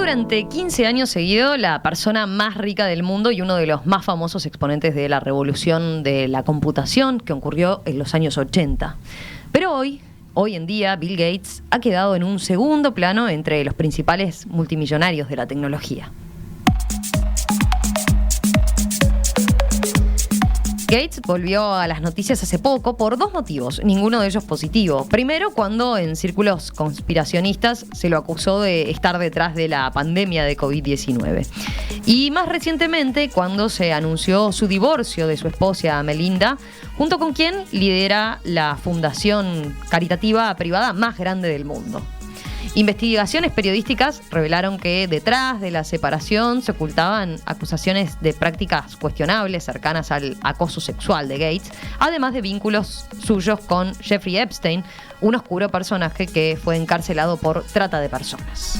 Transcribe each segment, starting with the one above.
durante 15 años seguidos la persona más rica del mundo y uno de los más famosos exponentes de la revolución de la computación que ocurrió en los años 80. Pero hoy en día, Bill Gates ha quedado en un segundo plano entre los principales multimillonarios de la tecnología. Gates volvió a las noticias hace poco por dos motivos, ninguno de ellos positivo. Primero, cuando en círculos conspiracionistas se lo acusó de estar detrás de la pandemia de COVID-19. Y más recientemente, cuando se anunció su divorcio de su esposa Melinda, junto con quien lidera la fundación caritativa privada más grande del mundo. Investigaciones periodísticas revelaron que detrás de la separación se ocultaban acusaciones de prácticas cuestionables cercanas al acoso sexual de Gates, además de vínculos suyos con Jeffrey Epstein, un oscuro personaje que fue encarcelado por trata de personas.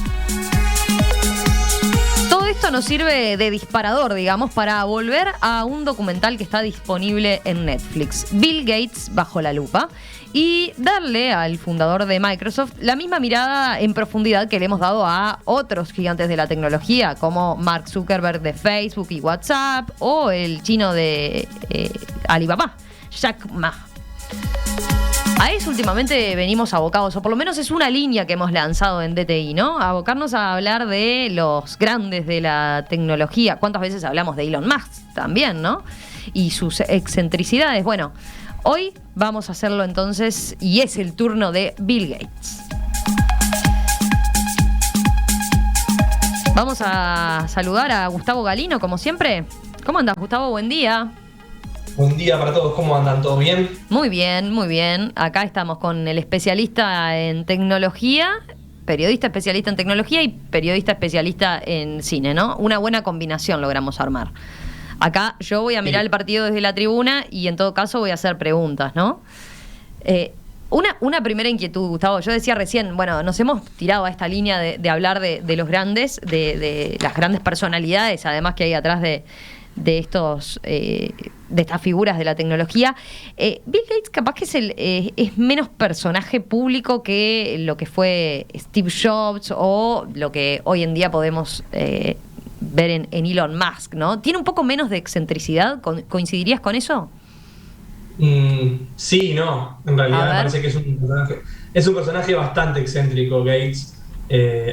Todo esto nos sirve de disparador, digamos, para volver a un documental que está disponible en Netflix, Bill Gates bajo la lupa, y darle al fundador de Microsoft la misma mirada en profundidad que le hemos dado a otros gigantes de la tecnología, como Mark Zuckerberg de Facebook y WhatsApp, o el chino de Alibaba, Jack Ma. A eso últimamente venimos abocados, o por lo menos es una línea que hemos lanzado en DTI, ¿no? Abocarnos a hablar de los grandes de la tecnología. ¿Cuántas veces hablamos de Elon Musk también, no? Y sus excentricidades. Bueno, hoy vamos a hacerlo entonces, y es el turno de Bill Gates. Vamos a saludar a Gustavo Galino, como siempre. ¿Cómo andas, Gustavo? Buen día. Buen día para todos, ¿cómo andan? ¿Todo bien? Muy bien, muy bien. Acá estamos con el especialista en tecnología, periodista especialista en tecnología y periodista especialista en cine, ¿no? Una buena combinación logramos armar. Acá yo voy a mirar el partido desde la tribuna y en todo caso voy a hacer preguntas, ¿no? Una primera inquietud, Gustavo. Yo decía recién, bueno, nos hemos tirado a esta línea de hablar de los grandes, de las grandes personalidades, además que hay atrás de estas figuras de la tecnología. Bill Gates capaz que es menos personaje público que lo que fue Steve Jobs o lo que hoy en día podemos ver en Elon Musk, ¿no? ¿Tiene un poco menos de excentricidad? ¿Coincidirías con eso? Sí, no. En realidad me parece que es un personaje bastante excéntrico, Gates.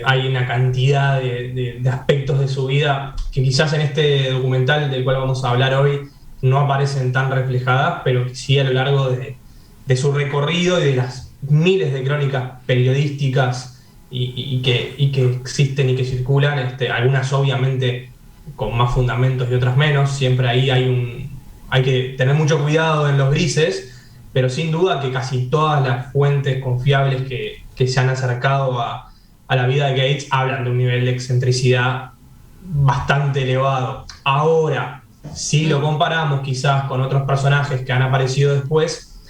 Hay una cantidad de aspectos de su vida que quizás en este documental del cual vamos a hablar hoy no aparecen tan reflejadas, pero que sí a lo largo de su recorrido y de las miles de crónicas periodísticas y que existen y que circulan, algunas obviamente con más fundamentos y otras menos. Siempre ahí hay que tener mucho cuidado en los grises, pero sin duda que casi todas las fuentes confiables que se han acercado a la vida de Gates hablan de un nivel de excentricidad bastante elevado. Ahora, si lo comparamos quizás con otros personajes que han aparecido después,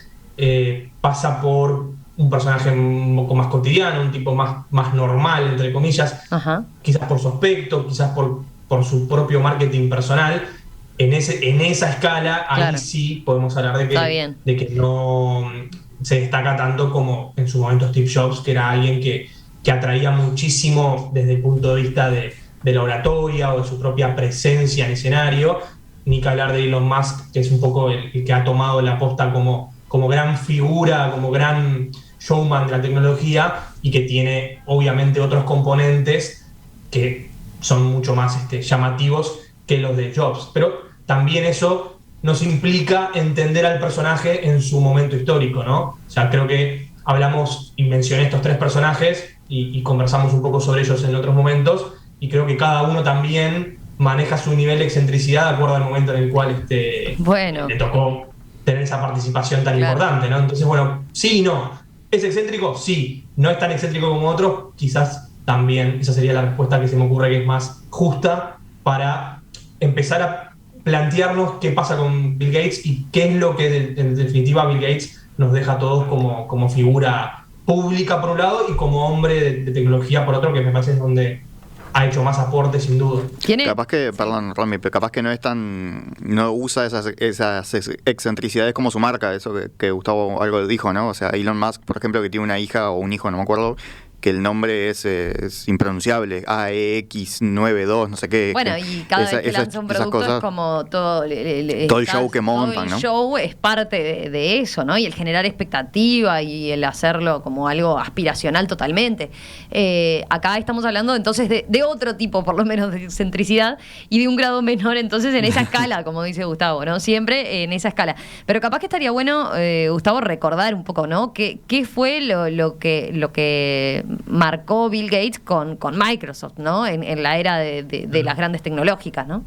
pasa por un personaje un poco más cotidiano, un tipo más normal, entre comillas. Ajá. Quizás por su aspecto, quizás por su propio marketing personal. En esa escala, ahí claro, sí podemos hablar de que no se destaca tanto como en su momento Steve Jobs, que era alguien que atraía muchísimo desde el punto de vista de la oratoria o de su propia presencia en escenario. Ni que hablar de Elon Musk, que es un poco el que ha tomado la posta como gran figura, como gran showman de la tecnología, y que tiene obviamente otros componentes que son mucho más llamativos que los de Jobs. Pero también eso nos implica entender al personaje en su momento histórico, ¿no? O sea, creo que hablamos y mencioné estos tres personajes y conversamos un poco sobre ellos en otros momentos, y creo que cada uno también maneja su nivel de excentricidad de acuerdo al momento en el cual le tocó tener esa participación tan importante, ¿no? Entonces, bueno, sí y no. ¿Es excéntrico? Sí. ¿No es tan excéntrico como otros? Quizás también. Esa sería la respuesta que se me ocurre que es más justa para empezar a plantearnos qué pasa con Bill Gates y qué es lo que en definitiva Bill Gates nos deja a todos como figura pública por un lado y como hombre de tecnología por otro, que me parece es donde ha hecho más aporte sin duda. Capaz que, perdón, Romy, pero capaz que no usa esas excentricidades como su marca, eso que Gustavo algo dijo, ¿no? O sea, Elon Musk, por ejemplo, que tiene una hija o un hijo, no me acuerdo, que el nombre es impronunciable, AEX92, no sé qué. Bueno, y cada vez que lanza un producto es como todo el show que montan, ¿no? El show es parte de eso, ¿no? Y el generar expectativa y el hacerlo como algo aspiracional totalmente. Acá estamos hablando entonces de otro tipo, por lo menos, de excentricidad y de un grado menor, entonces, en esa escala, como dice Gustavo, ¿no? Siempre en esa escala. Pero capaz que estaría bueno, Gustavo, recordar un poco, ¿no? ¿Qué fue lo que marcó Bill Gates con Microsoft, ¿no? En la era de las grandes tecnológicas, ¿no?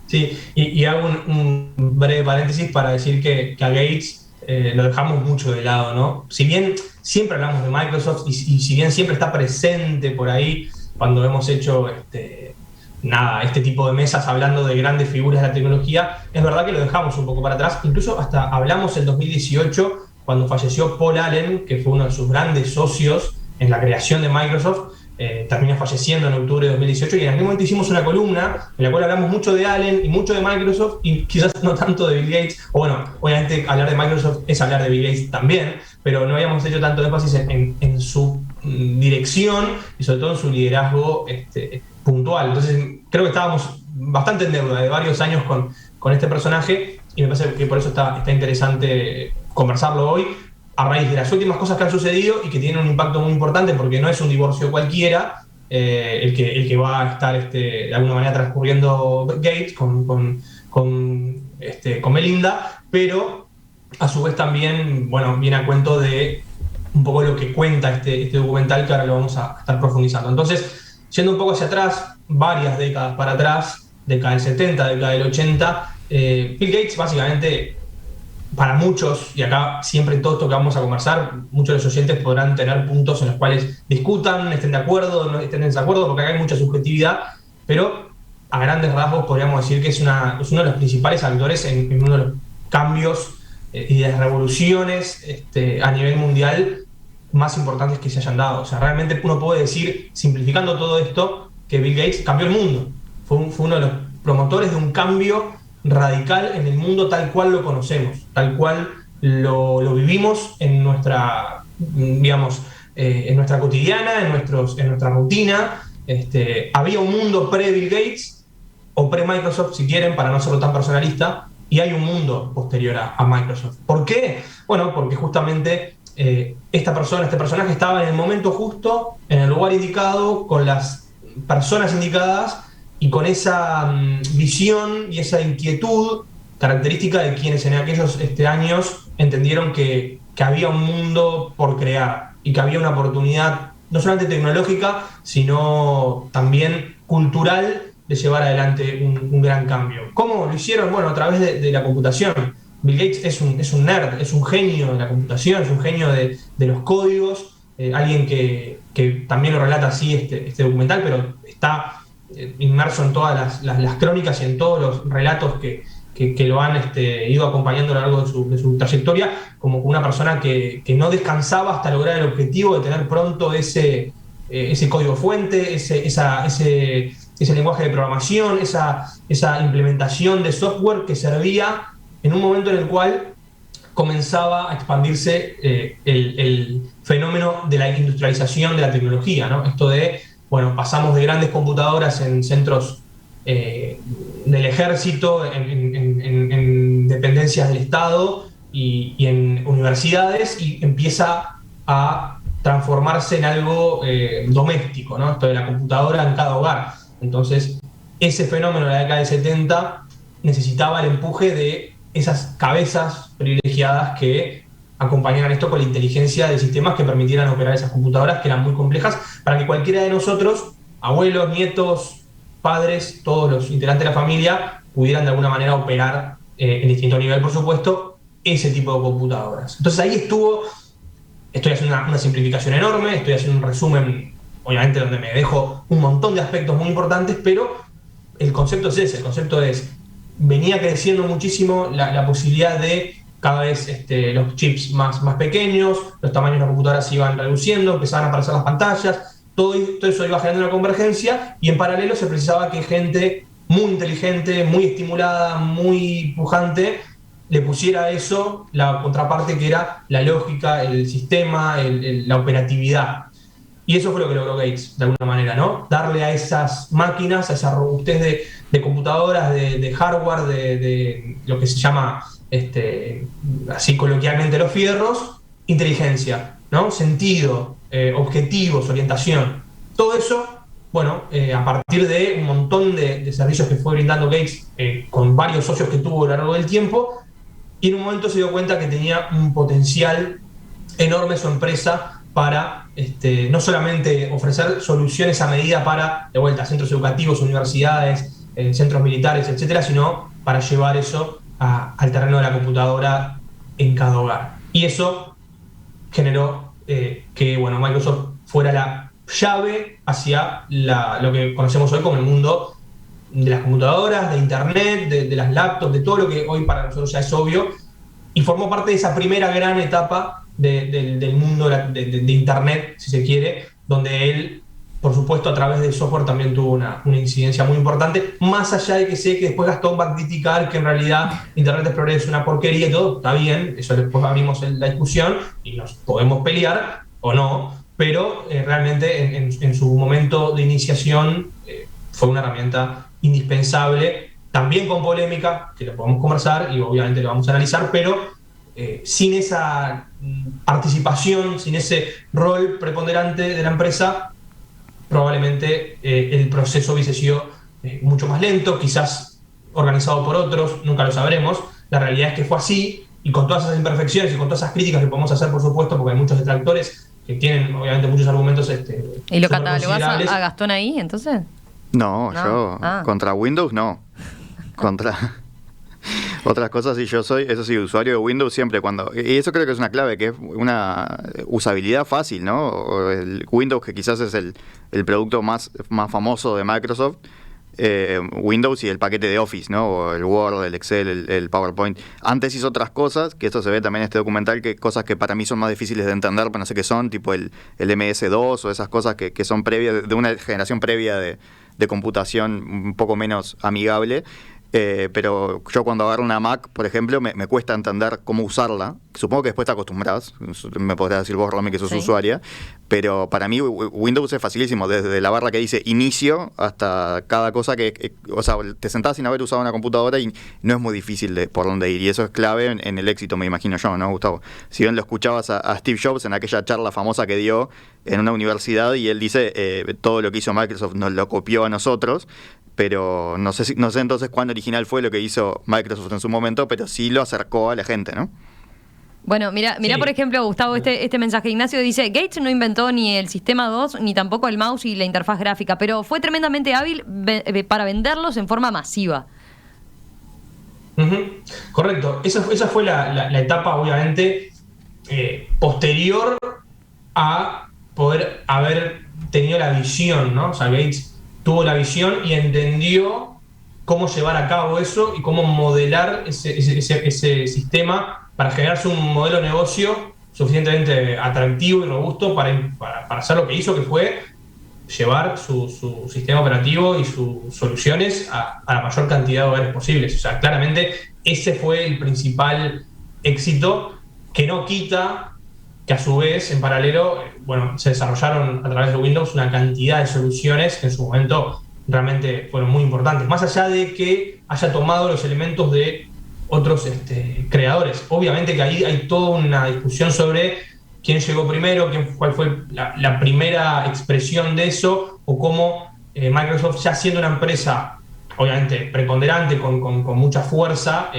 Sí, y hago un breve paréntesis para decir que a Gates lo dejamos mucho de lado, ¿no? Si bien siempre hablamos de Microsoft y si bien siempre está presente por ahí cuando hemos hecho este tipo de mesas hablando de grandes figuras de la tecnología, es verdad que lo dejamos un poco para atrás. Incluso hasta hablamos en 2018 cuando falleció Paul Allen, que fue uno de sus grandes socios en la creación de Microsoft. Terminó falleciendo en octubre de 2018 y en aquel momento hicimos una columna en la cual hablamos mucho de Allen y mucho de Microsoft y quizás no tanto de Bill Gates. O bueno, obviamente hablar de Microsoft es hablar de Bill Gates también, pero no habíamos hecho tanto énfasis en su dirección y sobre todo en su liderazgo puntual. Entonces creo que estábamos bastante en deuda de varios años con este personaje y me parece que por eso está interesante conversarlo hoy, a raíz de las últimas cosas que han sucedido y que tienen un impacto muy importante porque no es un divorcio cualquiera el que va a estar de alguna manera transcurriendo Gates con Melinda, pero a su vez también, bueno, viene a cuento de un poco lo que cuenta este documental, que ahora lo vamos a estar profundizando. Entonces, yendo un poco hacia atrás, varias décadas para atrás, década del 70, década del 80, Bill Gates básicamente, para muchos, y acá siempre en todo esto que vamos a conversar, muchos de los oyentes podrán tener puntos en los cuales discutan, estén de acuerdo, no estén en desacuerdo, porque acá hay mucha subjetividad, pero a grandes rasgos podríamos decir que es uno de los principales actores en uno de los cambios y de las revoluciones a nivel mundial más importantes que se hayan dado. O sea, realmente uno puede decir, simplificando todo esto, que Bill Gates cambió el mundo. Fue uno de los promotores de un cambio radical en el mundo tal cual lo conocemos, tal cual lo vivimos en nuestra, digamos, en nuestra cotidiana, en nuestra rutina. Había un mundo pre-Bill Gates, o pre-Microsoft, si quieren, para no serlo tan personalista, y hay un mundo posterior a Microsoft. ¿Por qué? Bueno, porque justamente este personaje estaba en el momento justo, en el lugar indicado, con las personas indicadas, y con esa visión y esa inquietud característica de quienes en aquellos años entendieron que había un mundo por crear y que había una oportunidad no solamente tecnológica, sino también cultural de llevar adelante un gran cambio. ¿Cómo lo hicieron? Bueno, a través de la computación. Bill Gates es un nerd, es un genio de la computación, es un genio de los códigos, alguien que también lo relata así este documental, pero está inmerso en todas las crónicas y en todos los relatos que lo han ido acompañando a lo largo de su trayectoria, como una persona que no descansaba hasta lograr el objetivo de tener pronto ese código fuente, ese lenguaje de programación, esa implementación de software que servía en un momento en el cual comenzaba a expandirse el fenómeno de la industrialización de la tecnología, ¿no? Esto de, bueno, pasamos de grandes computadoras en centros del ejército, en dependencias del Estado y en universidades, y empieza a transformarse en algo doméstico, ¿no? Esto de la computadora en cada hogar. Entonces, ese fenómeno de la década del 70 necesitaba el empuje de esas cabezas privilegiadas que acompañaran esto con la inteligencia de sistemas que permitieran operar esas computadoras, que eran muy complejas, para que cualquiera de nosotros, abuelos, nietos, padres, todos los integrantes de la familia, pudieran de alguna manera operar en distinto nivel, por supuesto, ese tipo de computadoras. Entonces ahí estoy haciendo una simplificación enorme, estoy haciendo un resumen, obviamente, donde me dejo un montón de aspectos muy importantes, pero el concepto es ese, el concepto es, venía creciendo muchísimo la posibilidad de cada vez los chips más pequeños, los tamaños de las computadoras se iban reduciendo, empezaban a aparecer las pantallas, todo eso iba generando una convergencia, y en paralelo se precisaba que gente muy inteligente, muy estimulada, muy pujante, le pusiera a eso la contraparte que era la lógica, el sistema, la operatividad. Y eso fue lo que logró Gates, de alguna manera, ¿no? Darle a esas máquinas, a esa robustez de computadoras, de hardware, de lo que se llama, así coloquialmente, los fierros, inteligencia, ¿no? Sentido, objetivos, orientación. Todo eso, bueno, a partir de un montón de servicios que fue brindando Gates con varios socios que tuvo a lo largo del tiempo, y en un momento se dio cuenta que tenía un potencial enorme su empresa para no solamente ofrecer soluciones a medida para, de vuelta, centros educativos, universidades, centros militares, etcétera, sino para llevar eso al terreno de la computadora en cada hogar. Y eso generó que, bueno, Microsoft fuera la llave hacia lo que conocemos hoy como el mundo de las computadoras, de internet, de las laptops, de todo lo que hoy para nosotros ya es obvio, y formó parte de esa primera gran etapa del mundo de internet, si se quiere, donde él, por supuesto, a través del software también tuvo una incidencia muy importante, más allá de que sé que después Gastón va a criticar que en realidad Internet Explorer es una porquería y todo, está bien, eso después abrimos la discusión y nos podemos pelear o no, pero realmente en su momento de iniciación fue una herramienta indispensable, también con polémica, que lo podemos conversar y obviamente lo vamos a analizar, pero sin esa participación, sin ese rol preponderante de la empresa, probablemente el proceso hubiese sido mucho más lento, quizás organizado por otros, nunca lo sabremos. La realidad es que fue así, y con todas esas imperfecciones y con todas esas críticas que podemos hacer, por supuesto, porque hay muchos detractores que tienen obviamente muchos argumentos. ¿Y lo catalogás a Gastón ahí, entonces? No, yo contra Windows no. Contra otras cosas, sí, yo soy, eso sí, usuario de Windows siempre y eso creo que es una clave, que es una usabilidad fácil, ¿no? O el Windows, que quizás es el producto más famoso de Microsoft, Windows y el paquete de Office, ¿no? O el Word, el Excel, el PowerPoint. Antes hizo otras cosas, que esto se ve también en este documental, que cosas que para mí son más difíciles de entender, pero no sé qué son, tipo el MS2 o esas cosas que son previas, de una generación previa de computación un poco menos amigable. Pero yo cuando agarro una Mac, por ejemplo, me cuesta entender cómo usarla. Supongo que después te acostumbras. Me podrás decir vos, Romy, que sos usuaria. Pero para mí Windows es facilísimo. Desde la barra que dice inicio hasta cada cosa o sea, te sentás sin haber usado una computadora y no es muy difícil por dónde ir. Y eso es clave en el éxito, me imagino yo, ¿no, Gustavo? Si bien lo escuchabas a Steve Jobs en aquella charla famosa que dio en una universidad, y él dice todo lo que hizo Microsoft nos lo copió a nosotros. Pero no sé entonces cuán original fue lo que hizo Microsoft en su momento, pero sí lo acercó a la gente, ¿no? Bueno, mira sí. Por ejemplo, Gustavo, este mensaje. Ignacio dice: Gates no inventó ni el sistema 2, ni tampoco el mouse y la interfaz gráfica, pero fue tremendamente hábil para venderlos en forma masiva. Uh-huh. Correcto. Esa fue la etapa, obviamente, posterior a poder haber tenido la visión, ¿no? O sea, Gates tuvo la visión y entendió cómo llevar a cabo eso y cómo modelar ese sistema para generarse un modelo de negocio suficientemente atractivo y robusto para hacer lo que hizo, que fue llevar su sistema operativo y sus soluciones a la mayor cantidad de hogares posibles. O sea, claramente ese fue el principal éxito, que no quita que a su vez, en paralelo, bueno, se desarrollaron a través de Windows una cantidad de soluciones que en su momento realmente fueron muy importantes, más allá de que haya tomado los elementos de otros creadores. Obviamente que ahí hay toda una discusión sobre quién llegó primero, cuál fue la primera expresión de eso, o cómo Microsoft, ya siendo una empresa obviamente preponderante, con mucha fuerza,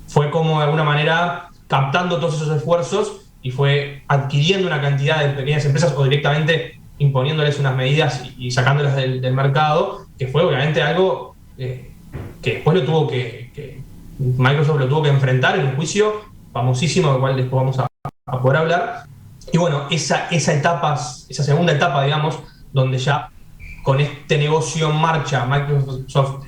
fue como de alguna manera captando todos esos esfuerzos y fue adquiriendo una cantidad de pequeñas empresas o directamente imponiéndoles unas medidas y sacándolas del mercado, que fue obviamente algo que después Microsoft lo tuvo que enfrentar en un juicio famosísimo, del cual después vamos a poder hablar. Y bueno, esa segunda etapa, digamos, donde ya con este negocio en marcha Microsoft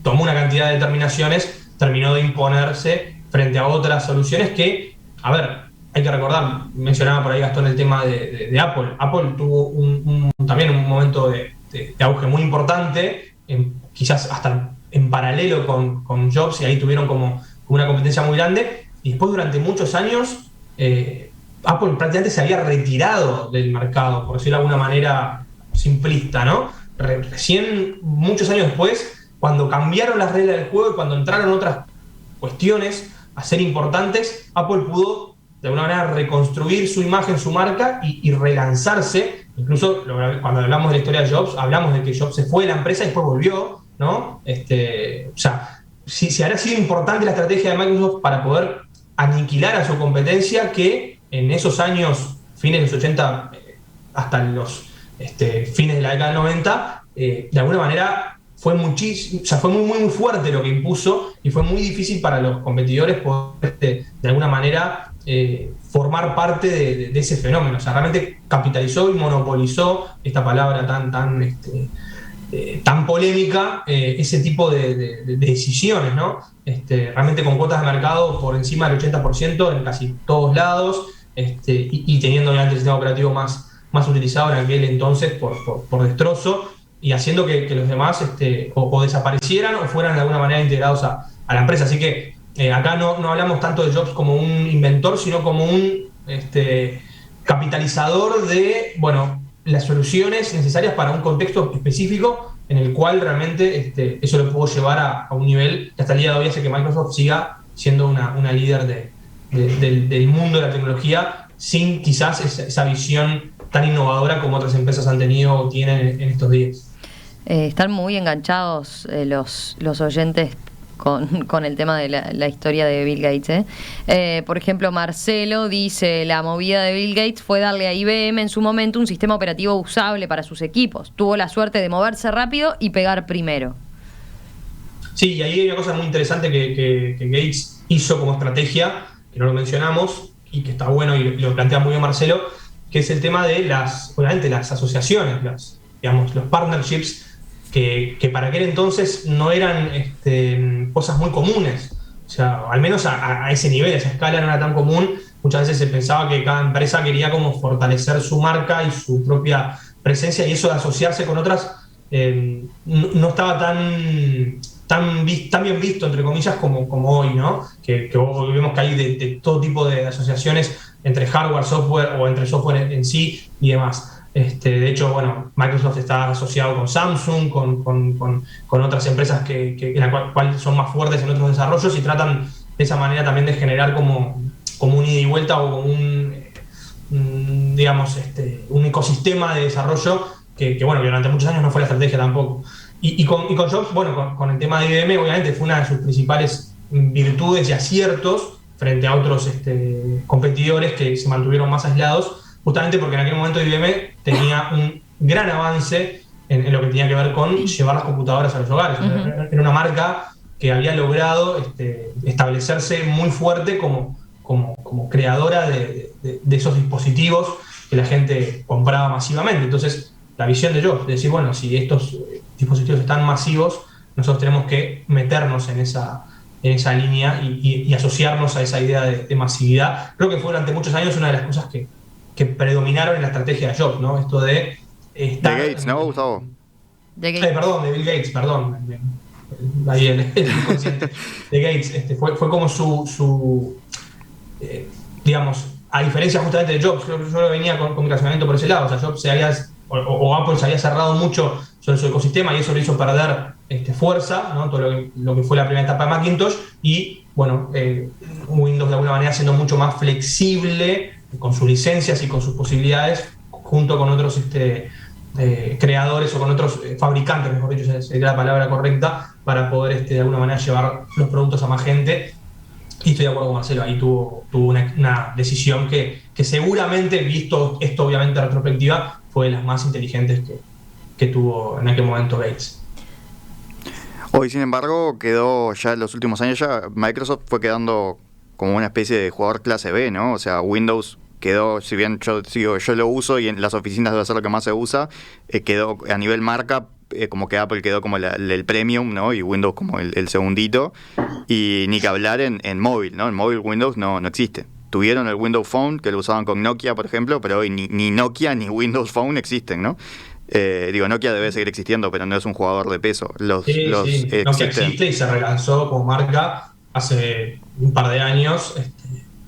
tomó una cantidad de determinaciones, terminó de imponerse frente a otras soluciones que, a ver, hay que recordar, mencionaba por ahí Gastón el tema de Apple. Apple tuvo también un momento de auge muy importante, quizás hasta en paralelo con Jobs, y ahí tuvieron como una competencia muy grande, y después durante muchos años Apple prácticamente se había retirado del mercado, por decirlo de alguna manera simplista, ¿no? Recién, muchos años después, cuando cambiaron las reglas del juego y cuando entraron otras cuestiones a ser importantes, Apple pudo de alguna manera reconstruir su imagen, su marca y relanzarse. Incluso cuando hablamos de la historia de Jobs, hablamos de que Jobs se fue de la empresa y después volvió, ¿no? O sea, si habrá sido importante la estrategia de Microsoft para poder aniquilar a su competencia, que en esos años, fines de los 80 hasta los fines de la década del 90, de alguna manera fue muchísimo, o sea, fue muy fuerte lo que impuso y fue muy difícil para los competidores poder de alguna manera formar parte de ese fenómeno. O sea, realmente capitalizó y monopolizó, esta palabra tan polémica, ese tipo de decisiones, ¿no? Realmente con cuotas de mercado por encima del 80% en casi todos lados, y teniendo obviamente el sistema operativo más utilizado en aquel entonces por destrozo, y haciendo que los demás o desaparecieran o fueran de alguna manera integrados a la empresa. Así que acá no hablamos tanto de Jobs como un inventor, sino como un capitalizador de, bueno, las soluciones necesarias para un contexto específico en el cual realmente eso lo pudo llevar a un nivel que hasta el día de hoy hace que Microsoft siga siendo una líder del mundo de la tecnología, sin quizás esa visión tan innovadora como otras empresas han tenido o tienen en estos días. Están muy enganchados los oyentes con el tema de la historia de Bill Gates. Por ejemplo, Marcelo dice: la movida de Bill Gates fue darle a IBM en su momento un sistema operativo usable para sus equipos. Tuvo la suerte de moverse rápido y pegar primero. Sí, y ahí hay una cosa muy interesante que Gates hizo como estrategia, que no lo mencionamos, y que está bueno y lo plantea muy bien Marcelo, que es el tema de obviamente las asociaciones, los partnerships, que para aquel entonces no eran cosas muy comunes. O sea, al menos a ese nivel, a esa escala no era tan común. Muchas veces se pensaba que cada empresa quería como fortalecer su marca y su propia presencia, y eso de asociarse con otras no estaba tan bien visto, entre comillas, como hoy, ¿no? Que hoy vemos que hay de todo tipo de asociaciones entre hardware, software o entre software en sí y demás. De hecho, bueno, Microsoft está asociado con Samsung, con otras empresas que en la cual son más fuertes en otros desarrollos, y tratan de esa manera también de generar como un ida y vuelta o como un ecosistema de desarrollo que durante muchos años no fue la estrategia tampoco. Y con Jobs, bueno, con el tema de IBM, obviamente fue una de sus principales virtudes y aciertos frente a otros competidores que se mantuvieron más aislados, justamente porque en aquel momento IBM tenía un gran avance en lo que tenía que ver con llevar las computadoras a los hogares. Uh-huh. Era una marca que había logrado establecerse muy fuerte como creadora de esos dispositivos que la gente compraba masivamente. Entonces, la visión de Jobs, de decir, bueno, si estos dispositivos están masivos, nosotros tenemos que meternos en esa línea y asociarnos a esa idea de masividad. Creo que fue durante muchos años una de las cosas que predominaron en la estrategia de Jobs, ¿no? Esto de estar... De Gates, ¿no, Gustavo? De Gates. Perdón, de Bill Gates, perdón. Ahí el inconsciente. De Gates, fue como su digamos, a diferencia justamente de Jobs, yo lo venía con mi razonamiento por ese lado. O sea, Jobs o Apple se había cerrado mucho sobre su ecosistema y eso le hizo perder fuerza, ¿no? Todo lo que fue la primera etapa de Macintosh, y bueno, Windows de alguna manera siendo mucho más flexible con sus licencias y con sus posibilidades, junto con otros creadores o con otros fabricantes, mejor dicho, sería la palabra correcta, para poder de alguna manera llevar los productos a más gente. Y estoy de acuerdo con Marcelo, ahí tuvo una decisión que seguramente, visto esto obviamente en retrospectiva, fue de las más inteligentes que tuvo en aquel momento Gates. Hoy, sin embargo, quedó ya en los últimos años, Microsoft fue quedando como una especie de jugador clase B, ¿no? O sea, Windows quedó, si bien yo lo uso y en las oficinas debe ser lo que más se usa, quedó a nivel marca, como que Apple quedó como el premium, ¿no? Y Windows como el segundito, y ni que hablar en móvil, ¿no? En móvil Windows no existe. Tuvieron el Windows Phone, que lo usaban con Nokia, por ejemplo, pero hoy ni Nokia ni Windows Phone existen, ¿no? Nokia debe seguir existiendo, pero no es un jugador de peso. Nokia existe y se relanzó como marca hace un par de años,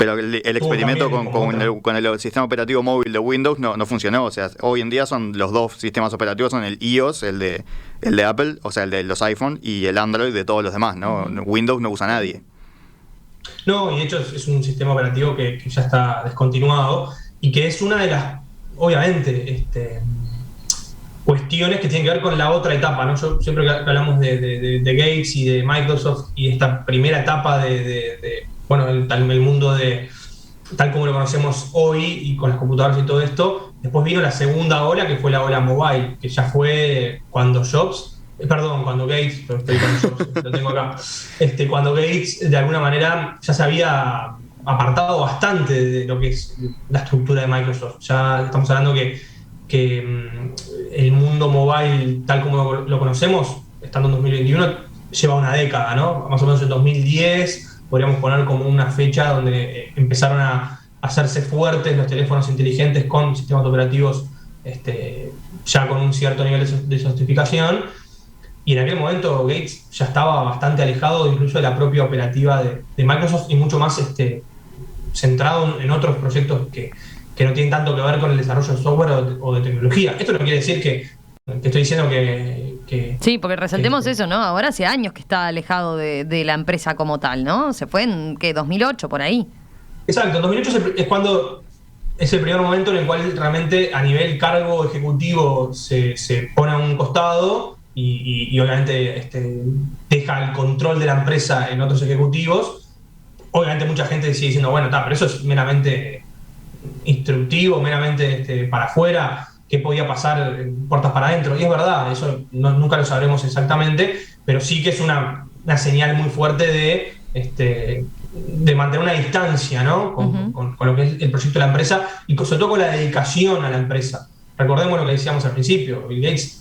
Pero el experimento con el sistema operativo móvil de Windows no funcionó. O sea, hoy en día son los dos sistemas operativos, son el iOS, el de Apple, o sea, el de los iPhone, y el Android de todos los demás, ¿no? Windows no usa nadie. No, y de hecho es un sistema operativo que ya está descontinuado y que es una de las, obviamente, cuestiones que tienen que ver con la otra etapa, ¿no? Yo siempre que hablamos de Gates y de Microsoft y esta primera etapa el mundo tal como lo conocemos hoy y con las computadoras y todo esto, después vino la segunda ola, que fue la ola mobile, que ya fue cuando Gates, pero estoy con Jobs, lo tengo acá, cuando Gates de alguna manera ya se había apartado bastante de lo que es la estructura de Microsoft. Ya estamos hablando que el mundo mobile tal como lo conocemos, estando en 2021, lleva una década, ¿no? Más o menos en 2010 podríamos poner como una fecha donde empezaron a hacerse fuertes los teléfonos inteligentes con sistemas operativos ya con un cierto nivel de sofisticación, y en aquel momento Gates ya estaba bastante alejado incluso de la propia operativa de Microsoft y mucho más centrado en otros proyectos que no tienen tanto que ver con el desarrollo de software o de tecnología. Esto no quiere decir que te estoy diciendo que sí, porque resaltemos eso, ¿no? Ahora hace años que está alejado de la empresa como tal, ¿no? Se fue en, 2008, por ahí. Exacto, en 2008 es cuando es el primer momento en el cual realmente a nivel cargo ejecutivo se pone a un costado y obviamente deja el control de la empresa en otros ejecutivos. Obviamente mucha gente sigue diciendo, bueno, pero eso es meramente instructivo, meramente para afuera, qué podía pasar puertas para adentro. Y es verdad, eso nunca lo sabremos exactamente, pero sí que es una señal muy fuerte de mantener una distancia, ¿no? con lo que es el proyecto de la empresa y sobre todo con la dedicación a la empresa. Recordemos lo que decíamos al principio, Bill Gates,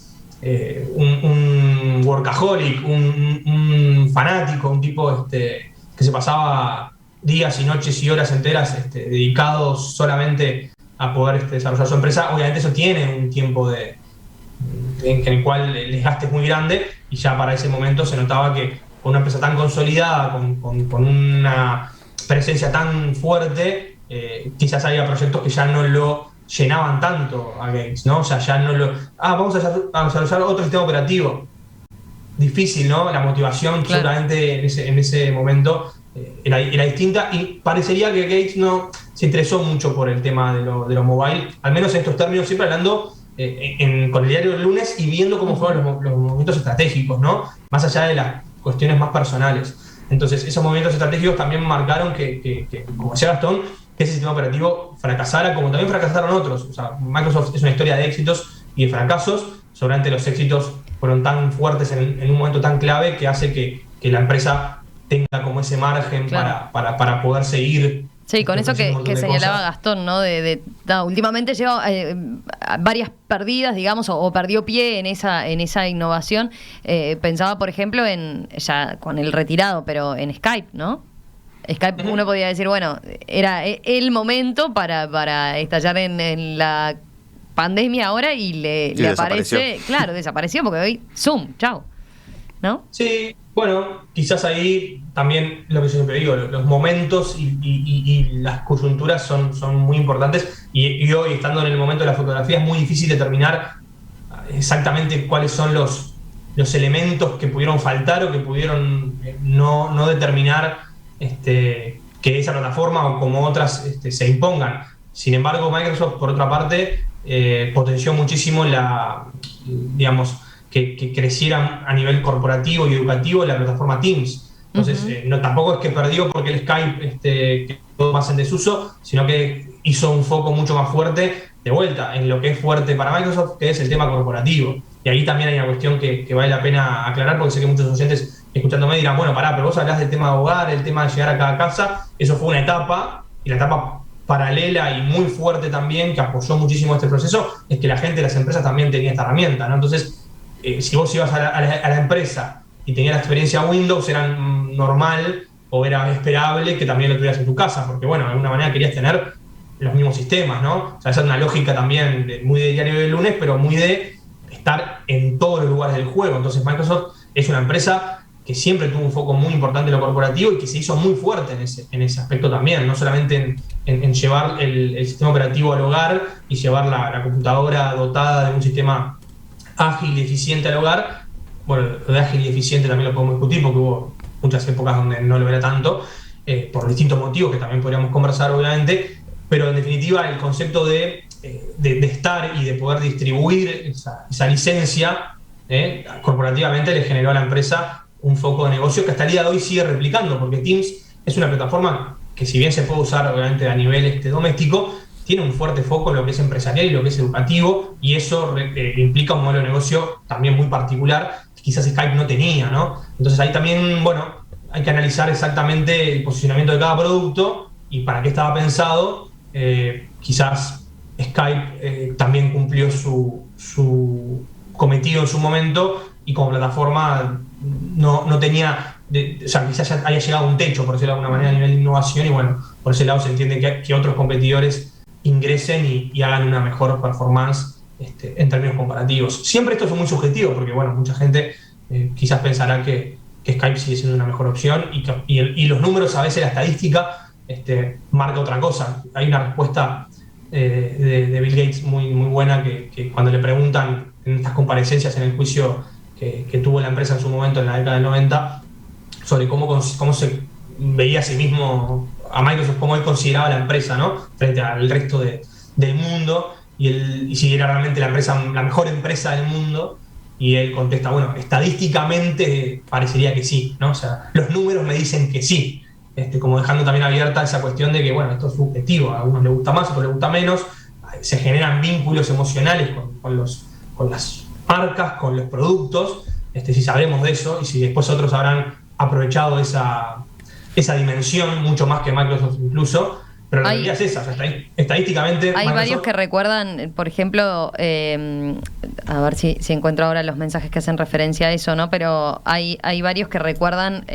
un workaholic, un fanático, un tipo que se pasaba días y noches y horas enteras dedicados solamente a poder desarrollar su empresa. Obviamente eso tiene un tiempo en el cual el desgaste es muy grande, y ya para ese momento se notaba que con una empresa tan consolidada, con una presencia tan fuerte, quizás había proyectos que ya no lo llenaban tanto a Gates, ¿no? O sea, ya no lo... vamos a desarrollar otro sistema operativo. Difícil, ¿no? La motivación, claro, seguramente en ese momento era distinta, y parecería que Gates no se interesó mucho por el tema de lo mobile, al menos en estos términos, siempre hablando con el diario del lunes y viendo cómo fueron los movimientos estratégicos, ¿no? Más allá de las cuestiones más personales. Entonces, esos movimientos estratégicos también marcaron que como decía Gastón, que ese sistema operativo fracasara, como también fracasaron otros. O sea, Microsoft es una historia de éxitos y de fracasos. Seguramente los éxitos fueron tan fuertes en un momento tan clave que hace que la empresa tenga como ese margen, claro, para poder seguir. Sí, con eso que señalaba Gastón, ¿no? Últimamente lleva varias perdidas, digamos, o perdió pie en esa innovación. Pensaba, por ejemplo, ya con el retirado, pero en Skype, ¿no? Skype, uno podía decir, bueno, era el momento para estallar en la pandemia ahora, y le aparece, claro, desapareció, porque hoy Zoom, chao, ¿no? Sí, bueno, quizás ahí también lo que yo siempre digo, los momentos y las coyunturas son muy importantes, y hoy, estando en el momento de la fotografía, es muy difícil determinar exactamente cuáles son los elementos que pudieron faltar o que pudieron no determinar que esa plataforma o como otras se impongan. Sin embargo, Microsoft, por otra parte, potenció muchísimo digamos, que creciera a nivel corporativo y educativo la plataforma Teams. Entonces, tampoco es que perdió porque el Skype que todo más en desuso, sino que hizo un foco mucho más fuerte de vuelta en lo que es fuerte para Microsoft, que es el tema corporativo. Y ahí también hay una cuestión que vale la pena aclarar, porque sé que muchos oyentes escuchándome dirán, bueno, pero vos hablás del tema de hogar, el tema de llegar a cada casa. Eso fue una etapa, y la etapa paralela y muy fuerte también, que apoyó muchísimo este proceso, es que la gente de las empresas también tenía esta herramienta, ¿no? Entonces, si vos ibas a la empresa y tenías la experiencia Windows, era normal o era esperable que también lo tuvieras en tu casa, porque bueno, de alguna manera querías tener los mismos sistemas, ¿no? O sea, esa es una lógica también muy de diario del lunes, pero muy de estar en todos los lugares del juego. Entonces Microsoft es una empresa que siempre tuvo un foco muy importante en lo corporativo y que se hizo muy fuerte en ese aspecto también, no solamente en llevar el sistema operativo al hogar y llevar la computadora dotada de un sistema ágil y eficiente al hogar. Bueno, lo de ágil y eficiente también lo podemos discutir porque hubo muchas épocas donde no lo era tanto, por distintos motivos que también podríamos conversar obviamente, pero en definitiva el concepto de estar y de poder distribuir esa licencia corporativamente le generó a la empresa un foco de negocio que hasta el día de hoy sigue replicando, porque Teams es una plataforma que, si bien se puede usar obviamente a nivel doméstico, tiene un fuerte foco en lo que es empresarial y lo que es educativo, y eso implica un modelo de negocio también muy particular que quizás Skype no tenía, ¿no? Entonces ahí también, bueno, hay que analizar exactamente el posicionamiento de cada producto y para qué estaba pensado. Quizás Skype también cumplió su cometido en su momento y como plataforma no tenía, o sea, quizás haya llegado a un techo, por decirlo de alguna manera, a nivel de innovación, y bueno, por ese lado se entiende que otros competidores ingresen y hagan una mejor performance en términos comparativos. Siempre esto es muy subjetivo porque, bueno, mucha gente quizás pensará que Skype sigue siendo una mejor opción y los números, a veces la estadística marca otra cosa. Hay una respuesta de Bill Gates muy buena que cuando le preguntan en estas comparecencias en el juicio que tuvo la empresa en su momento en la década del 90 sobre cómo se veía a sí mismo, a Microsoft, cómo él consideraba la empresa, ¿no?, frente al resto del mundo, y si era realmente la mejor empresa del mundo, y él contesta, bueno, estadísticamente parecería que sí, ¿no? O sea, los números me dicen que sí, como dejando también abierta esa cuestión de que, bueno, esto es subjetivo, a algunos les gusta más, a otros les gusta menos, se generan vínculos emocionales con las marcas, con los productos, si sabemos de eso, y si después otros habrán aprovechado esa dimensión mucho más que Microsoft incluso, pero la realidad es esa, o sea, estadísticamente hay Microsoft... varios que recuerdan, por ejemplo, a ver si encuentro ahora los mensajes que hacen referencia a eso, ¿no? Pero hay varios que recuerdan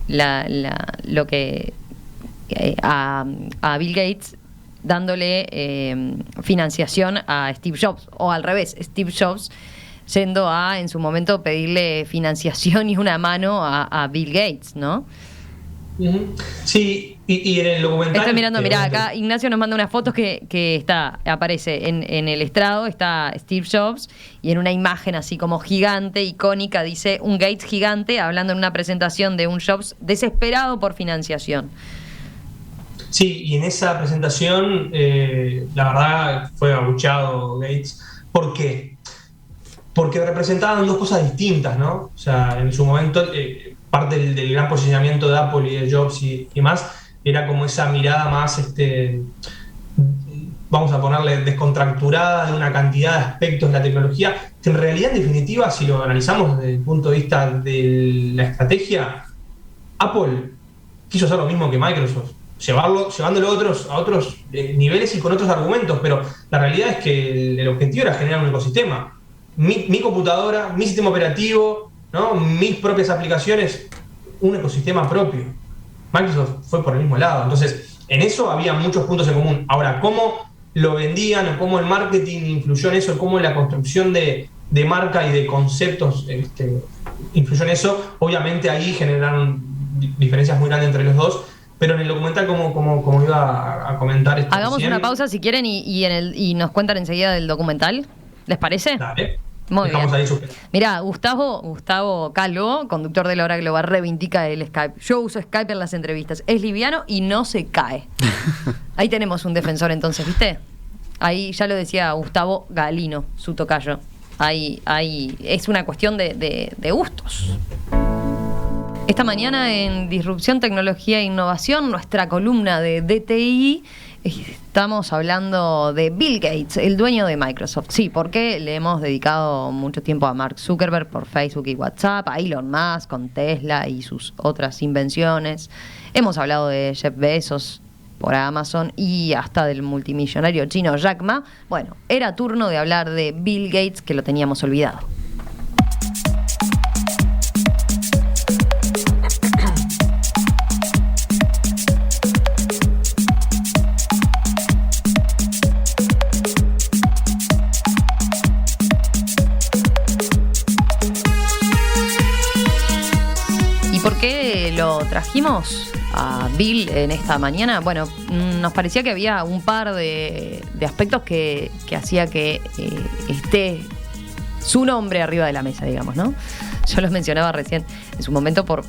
lo que a Bill Gates dándole financiación a Steve Jobs, o al revés, Steve Jobs yendo a, en su momento, pedirle financiación y una mano a Bill Gates, ¿no? Sí, y en el documental... Estoy mirando, mirá, acá Ignacio nos manda unas fotos que aparece en el estrado, está Steve Jobs, y en una imagen así como gigante, icónica, dice un Gates gigante hablando en una presentación de un Jobs desesperado por financiación. Sí, y en esa presentación, la verdad, fue abucheado Gates. ¿Por qué? Porque representaban dos cosas distintas, ¿no? O sea, en su momento, parte del gran posicionamiento de Apple y de Jobs y más, era como esa mirada más, vamos a ponerle, descontracturada de una cantidad de aspectos de la tecnología, que en realidad, en definitiva, si lo analizamos desde el punto de vista de la estrategia, Apple quiso hacer lo mismo que Microsoft, llevándolo a otros niveles y con otros argumentos, pero la realidad es que el objetivo era generar un ecosistema. Mi computadora, mi sistema operativo, ¿no?, mis propias aplicaciones, un ecosistema propio. Microsoft fue por el mismo lado. Entonces, en eso había muchos puntos en común. Ahora, cómo lo vendían o cómo el marketing influyó en eso, cómo la construcción de marca y de conceptos influyó en eso, obviamente ahí generaron diferencias muy grandes entre los dos. Pero en el documental, como iba a comentar... Hagamos recién una pausa si quieren y nos cuentan enseguida del documental. ¿Les parece? Dale. Muy bien. Mirá, Gustavo Calvo, conductor de La Hora Global, reivindica el Skype. Yo uso Skype en las entrevistas. Es liviano y no se cae. Ahí tenemos un defensor entonces, ¿viste? Ahí ya lo decía Gustavo Galino, su tocayo. Ahí es una cuestión de gustos. Esta mañana en Disrupción, Tecnología e Innovación, nuestra columna de DTI, estamos hablando de Bill Gates, el dueño de Microsoft. Sí, porque le hemos dedicado mucho tiempo a Mark Zuckerberg por Facebook y WhatsApp, a Elon Musk con Tesla y sus otras invenciones. Hemos hablado de Jeff Bezos por Amazon y hasta del multimillonario chino Jack Ma. Bueno, era turno de hablar de Bill Gates, que lo teníamos olvidado. lo trajimos a Bill en esta mañana, bueno, nos parecía que había un par de aspectos que hacía que esté su nombre arriba de la mesa, digamos, ¿no? Yo los mencionaba recién en su momento por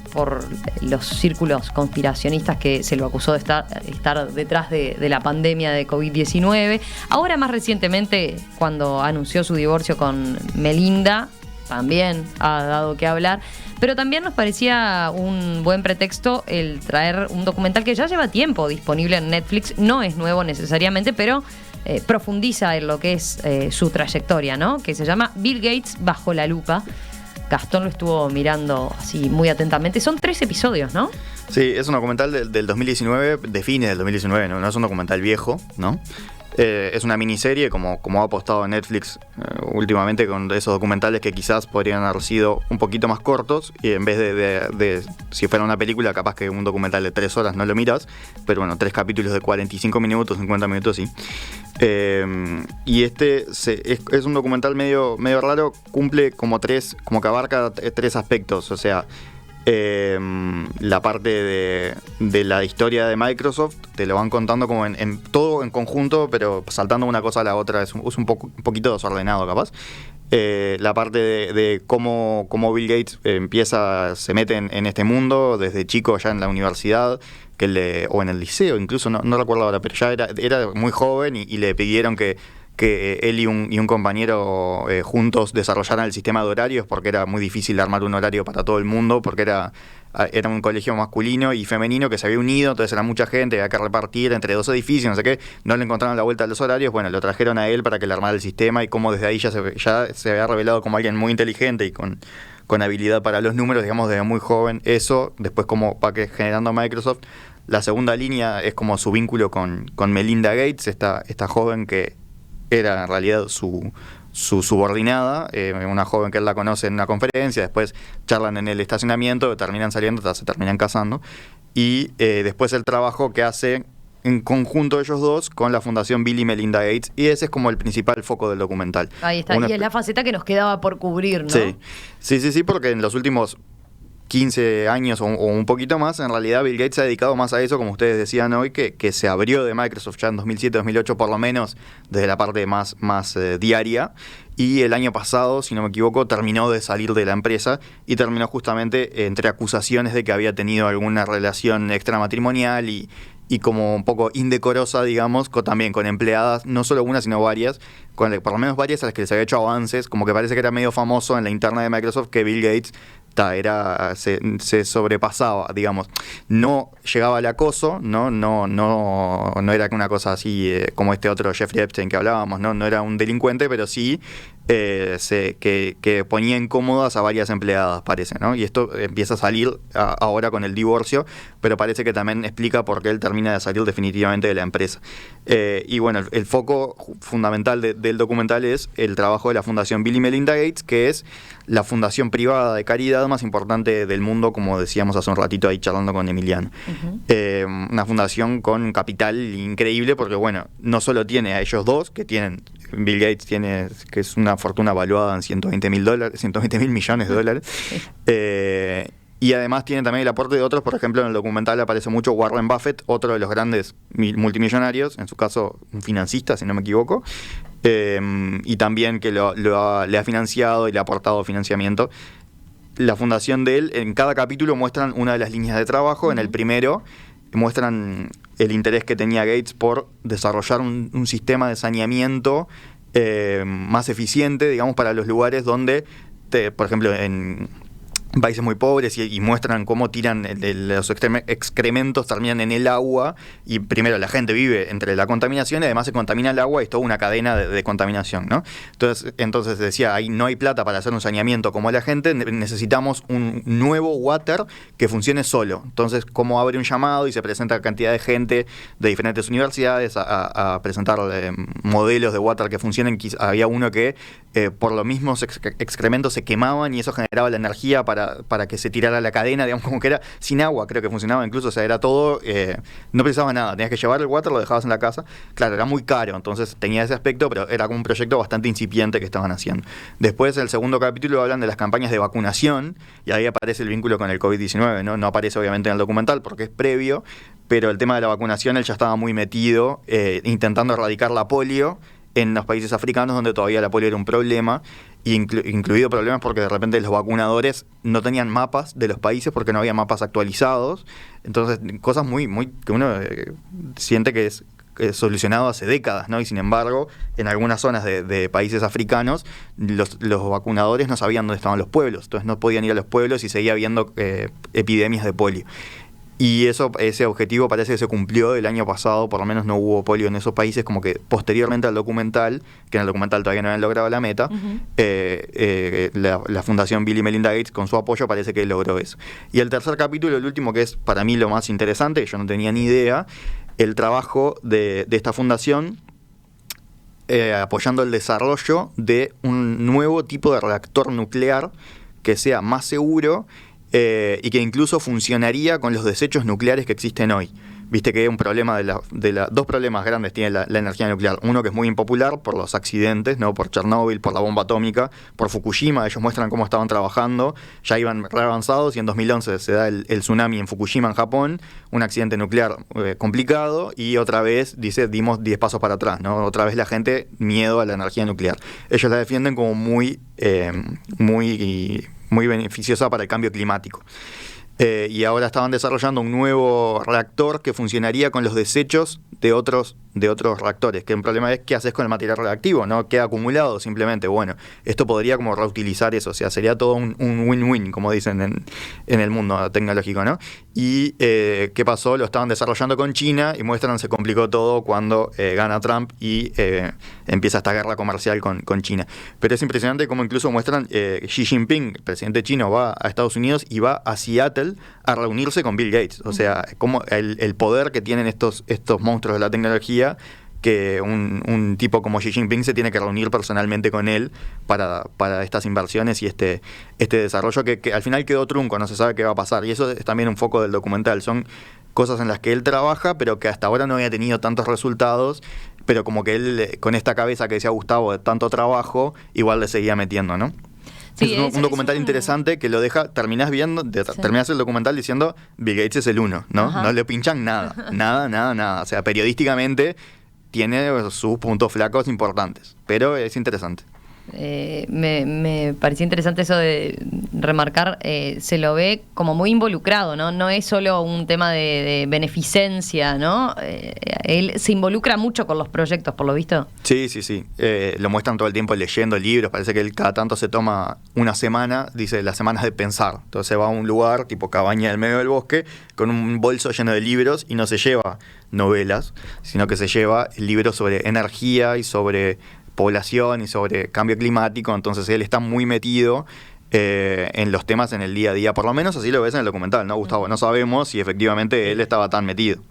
los círculos conspiracionistas que se lo acusó de estar detrás de la pandemia de COVID-19. Ahora, más recientemente, cuando anunció su divorcio con Melinda, también ha dado que hablar. Pero también nos parecía un buen pretexto el traer un documental que ya lleva tiempo disponible en Netflix. No es nuevo necesariamente, pero profundiza en lo que es su trayectoria, ¿no? Que se llama Bill Gates bajo la lupa. Gastón lo estuvo mirando así muy atentamente. Son 3 episodios, ¿no? Sí, es un documental del 2019, de fines del 2019, no es un documental viejo, ¿no? Es una miniserie, como ha apostado Netflix últimamente, con esos documentales que quizás podrían haber sido un poquito más cortos, y en vez de si fuera una película, capaz que un documental de 3 horas no lo miras, pero bueno, 3 capítulos de 45 minutos, 50 minutos, sí. Y es un documental medio raro, cumple como que abarca 3 aspectos, o sea, la parte de la historia de Microsoft te lo van contando como en todo en conjunto, pero saltando una cosa a la otra, es un poquito desordenado capaz. La parte de cómo Bill Gates se mete en este mundo desde chico, ya en la universidad, o en el liceo incluso, no recuerdo ahora, pero ya era muy joven y le pidieron que él y un compañero juntos desarrollaran el sistema de horarios, porque era muy difícil armar un horario para todo el mundo, porque era un colegio masculino y femenino que se había unido, entonces era mucha gente, había que repartir entre 2 edificios, no sé qué, no le encontraron la vuelta a los horarios, bueno, lo trajeron a él para que le armara el sistema, y como desde ahí ya se había revelado como alguien muy inteligente y con habilidad para los números, digamos, desde muy joven. Eso, después como va generando Microsoft. La segunda línea es como su vínculo con Melinda Gates, esta joven que era en realidad su subordinada, una joven que él la conoce en una conferencia, después charlan en el estacionamiento, terminan saliendo, se terminan casando, y después el trabajo que hace en conjunto ellos dos con la Fundación Bill y Melinda Gates, y ese es como el principal foco del documental. Ahí está, y es la faceta que nos quedaba por cubrir, ¿no? Sí, porque en los últimos 15 años o un poquito más, en realidad Bill Gates se ha dedicado más a eso, como ustedes decían hoy, que se abrió de Microsoft ya en 2007, 2008 por lo menos, desde la parte más diaria, y el año pasado, si no me equivoco, terminó de salir de la empresa y terminó justamente entre acusaciones de que había tenido alguna relación extramatrimonial y como un poco indecorosa, digamos, también con empleadas, no solo una, sino varias, por lo menos varias a las que les había hecho avances, como que parece que era medio famoso en la interna de Microsoft que Bill Gates se sobrepasaba, digamos. No llegaba al acoso, no era una cosa así como este otro Jeffrey Epstein que hablábamos, no era un delincuente, pero sí que ponía incómodas a varias empleadas, parece, ¿no? Y esto empieza a salir ahora con el divorcio, pero parece que también explica por qué él termina de salir definitivamente de la empresa. Y bueno, el foco fundamental del documental es el trabajo de la Fundación Bill y Melinda Gates, que es la fundación privada de caridad más importante del mundo, como decíamos hace un ratito ahí charlando con Emiliano. Uh-huh. Una fundación con capital increíble, porque bueno, no solo tiene a ellos dos, Bill Gates tiene, que es una fortuna valuada en $120 mil millones de dólares. Y además tiene también el aporte de otros. Por ejemplo, en el documental aparece mucho Warren Buffett, otro de los grandes multimillonarios, en su caso un financista, si no me equivoco, y también que le ha financiado y le ha aportado financiamiento. La fundación de él, en cada capítulo muestran una de las líneas de trabajo. En el primero muestran el interés que tenía Gates por desarrollar un sistema de saneamiento más eficiente, digamos, para los lugares donde, por ejemplo, en países muy pobres, y muestran cómo tiran los excrementos, terminan en el agua, y primero la gente vive entre la contaminación y además se contamina el agua, y es toda una cadena de contaminación, ¿no? Entonces decía, ahí no hay plata para hacer un saneamiento como la gente, necesitamos un nuevo water que funcione solo. Entonces, cómo abre un llamado y se presenta cantidad de gente de diferentes universidades a presentar modelos de water que funcionen. Había uno que por los mismos excrementos se quemaban y eso generaba la energía para que se tirara la cadena, digamos, como que era sin agua, creo que funcionaba incluso, o sea, era todo, no pensaba nada, tenías que llevar el water, lo dejabas en la casa, claro, era muy caro, entonces tenía ese aspecto, pero era como un proyecto bastante incipiente que estaban haciendo. Después, en el segundo capítulo hablan de las campañas de vacunación y ahí aparece el vínculo con el COVID-19, ¿no? No aparece obviamente en el documental porque es previo, pero el tema de la vacunación él ya estaba muy metido, intentando erradicar la polio en los países africanos donde todavía la polio era un problema, incluido problemas porque de repente los vacunadores no tenían mapas de los países porque no había mapas actualizados, entonces cosas muy que uno siente que es solucionado hace décadas, ¿no? Y sin embargo, en algunas zonas de países africanos, los vacunadores no sabían dónde estaban los pueblos, entonces no podían ir a los pueblos y seguía habiendo epidemias de polio. Y ese objetivo parece que se cumplió el año pasado, por lo menos no hubo polio en esos países, como que posteriormente al documental, que en el documental todavía no habían logrado la meta, la Fundación Bill y Melinda Gates con su apoyo parece que logró eso. Y el tercer capítulo, el último, que es para mí lo más interesante, yo no tenía ni idea, el trabajo de esta fundación apoyando el desarrollo de un nuevo tipo de reactor nuclear que sea más seguro y que incluso funcionaría con los desechos nucleares que existen hoy. Viste que hay un problema dos problemas grandes tiene la energía nuclear. Uno que es muy impopular por los accidentes, ¿no? Por Chernóbil, por la bomba atómica, por Fukushima. Ellos muestran cómo estaban trabajando, ya iban re avanzados y en 2011 se da el tsunami en Fukushima, en Japón, un accidente nuclear complicado y otra vez, dice, dimos 10 pasos para atrás, ¿no? Otra vez la gente, miedo a la energía nuclear. Ellos la defienden como muy beneficiosa para el cambio climático. Y ahora estaban desarrollando un nuevo reactor que funcionaría con los desechos de otros reactores, que el problema es qué haces con el material radiactivo, no queda acumulado simplemente. Bueno, esto podría como reutilizar eso, o sea, sería todo un win-win, como dicen en el mundo tecnológico, ¿no? Y ¿qué pasó? Lo estaban desarrollando con China y muestran, se complicó todo cuando gana Trump y empieza esta guerra comercial con China. Pero es impresionante cómo incluso muestran Xi Jinping, el presidente chino, va a Estados Unidos y va a Seattle a reunirse con Bill Gates. O sea, como el poder que tienen estos monstruos de la tecnología, que un tipo como Xi Jinping se tiene que reunir personalmente con él para estas inversiones y este desarrollo que al final quedó trunco, no se sabe qué va a pasar. Y eso es también un foco del documental. Son cosas en las que él trabaja, pero que hasta ahora no había tenido tantos resultados, pero como que él, con esta cabeza que decía Gustavo, de tanto trabajo, igual le seguía metiendo, ¿no? Sí, es un documental interesante que lo deja, terminás el documental diciendo Bill Gates es el uno, ¿no? Ajá. No le pinchan nada. O sea, periodísticamente tiene sus puntos flacos importantes, pero es interesante. Me pareció interesante eso de remarcar, se lo ve como muy involucrado, ¿no? No es solo un tema de beneficencia, ¿no? Él se involucra mucho con los proyectos, por lo visto. Sí. Lo muestran todo el tiempo leyendo libros, parece que él cada tanto se toma una semana, dice las semanas de pensar. Entonces se va a un lugar, tipo cabaña en medio del bosque, con un bolso lleno de libros y no se lleva novelas, sino que se lleva libros sobre energía y sobre población y sobre cambio climático. Entonces él está muy metido en los temas en el día a día, por lo menos así lo ves en el documental, ¿no, Gustavo? No sabemos si efectivamente él estaba tan metido.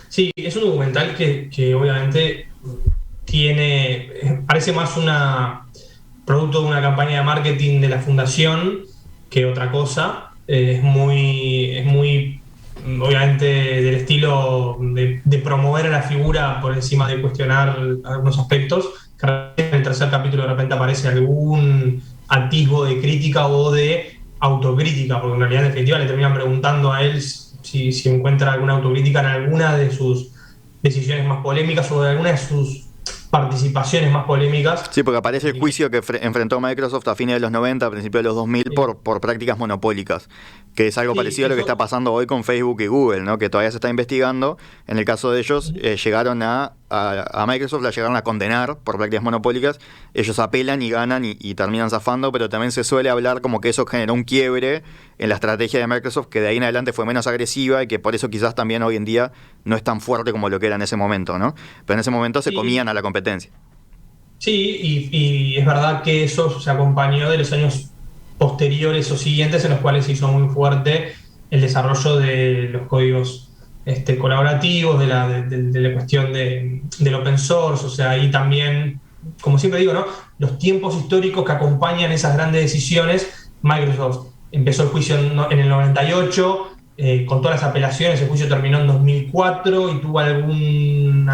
Sí, es un documental que obviamente parece más producto de una campaña de marketing de la fundación que otra cosa. Es muy obviamente del estilo de promover a la figura por encima de cuestionar algunos aspectos. En el tercer capítulo de repente aparece algún atisbo de crítica o de autocrítica, porque en realidad en definitiva le terminan preguntando a él si encuentra alguna autocrítica en alguna de sus decisiones más polémicas o de alguna de sus participaciones más polémicas. Sí, porque aparece el juicio que enfrentó Microsoft a fines de los 90, a principios de los 2000, por prácticas monopólicas, que es algo parecido a lo que está pasando hoy con Facebook y Google, ¿no? Que todavía se está investigando. En el caso de ellos, llegaron a Microsoft, la llegaron a condenar por prácticas monopólicas. Ellos apelan y ganan y terminan zafando, pero también se suele hablar como que eso generó un quiebre en la estrategia de Microsoft, que de ahí en adelante fue menos agresiva y que por eso quizás también hoy en día no es tan fuerte como lo que era en ese momento, ¿no? Pero en ese momento se comían a la competencia. Sí, y es verdad que eso se acompañó de los años posteriores o siguientes en los cuales se hizo muy fuerte el desarrollo de los códigos colaborativos, de la cuestión del open source. O sea, ahí también como siempre digo, ¿no? Los tiempos históricos que acompañan esas grandes decisiones. Microsoft empezó el juicio en el 98, con todas las apelaciones. El juicio terminó en 2004 y tuvo algún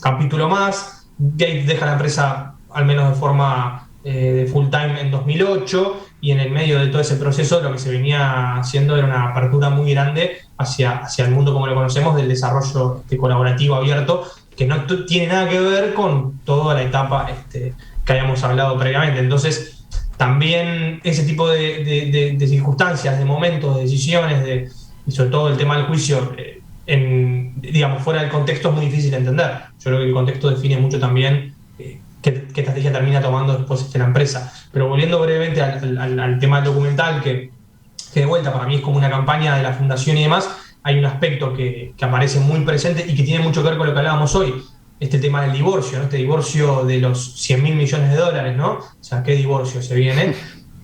capítulo más. Gates deja la empresa, al menos de forma de full time, en 2008, y en el medio de todo ese proceso lo que se venía haciendo era una apertura muy grande hacia el mundo como lo conocemos, del desarrollo colaborativo abierto, que no tiene nada que ver con toda la etapa que habíamos hablado previamente. Entonces, también ese tipo de circunstancias, de momentos, de decisiones, y sobre todo el tema del juicio, digamos, fuera del contexto es muy difícil de entender. Yo creo que el contexto define mucho también qué estrategia termina tomando después la empresa. Pero volviendo brevemente al tema del documental, que de vuelta para mí es como una campaña de la fundación y demás, hay un aspecto que aparece muy presente y que tiene mucho que ver con lo que hablábamos hoy, este tema del divorcio, ¿no? Este divorcio de los $100.000 millones, ¿no? O sea, ¿qué divorcio se viene?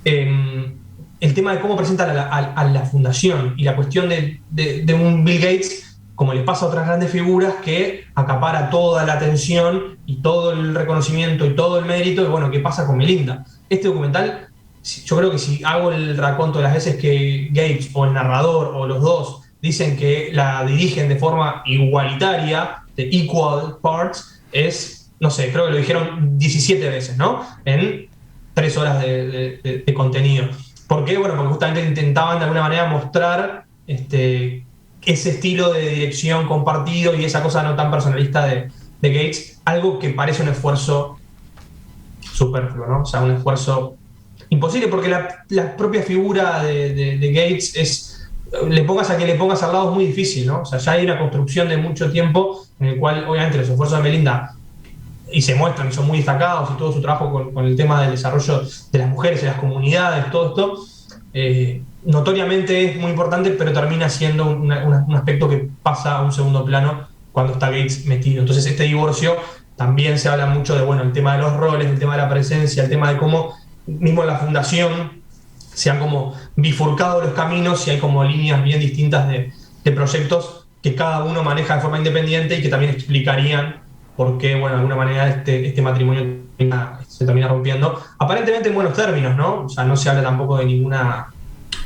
El tema de cómo presenta a la fundación y la cuestión de un Bill Gates, como le pasa a otras grandes figuras, que acapara toda la atención y todo el reconocimiento y todo el mérito. Y bueno, ¿qué pasa con Melinda? Este documental, yo creo que si hago el raconto de las veces que Gates o el narrador o los dos dicen que la dirigen de forma igualitaria, de equal parts, no sé, creo que lo dijeron 17 veces, ¿no? En 3 horas de contenido. ¿Por qué? Bueno, porque justamente intentaban de alguna manera mostrar ese estilo de dirección compartido y esa cosa no tan personalista de Gates, algo que parece un esfuerzo superfluo, ¿no? O sea, un esfuerzo imposible, porque la propia figura de Gates le pongas a quien le pongas al lado es muy difícil, ¿no? O sea, ya hay una construcción de mucho tiempo en el cual, obviamente, los esfuerzos de Melinda y se muestran y son muy destacados, y todo su trabajo con el tema del desarrollo de las mujeres y las comunidades, todo esto, notoriamente es muy importante, pero termina siendo un aspecto que pasa a un segundo plano cuando está Gates metido. Entonces, este divorcio también se habla mucho de, bueno, el tema de los roles, el tema de la presencia, el tema de cómo mismo en la fundación se han como bifurcado los caminos y hay como líneas bien distintas de proyectos que cada uno maneja de forma independiente y que también explicarían por qué, bueno, de alguna manera este matrimonio se termina rompiendo. Aparentemente en buenos términos, ¿no? O sea, no se habla tampoco de ninguna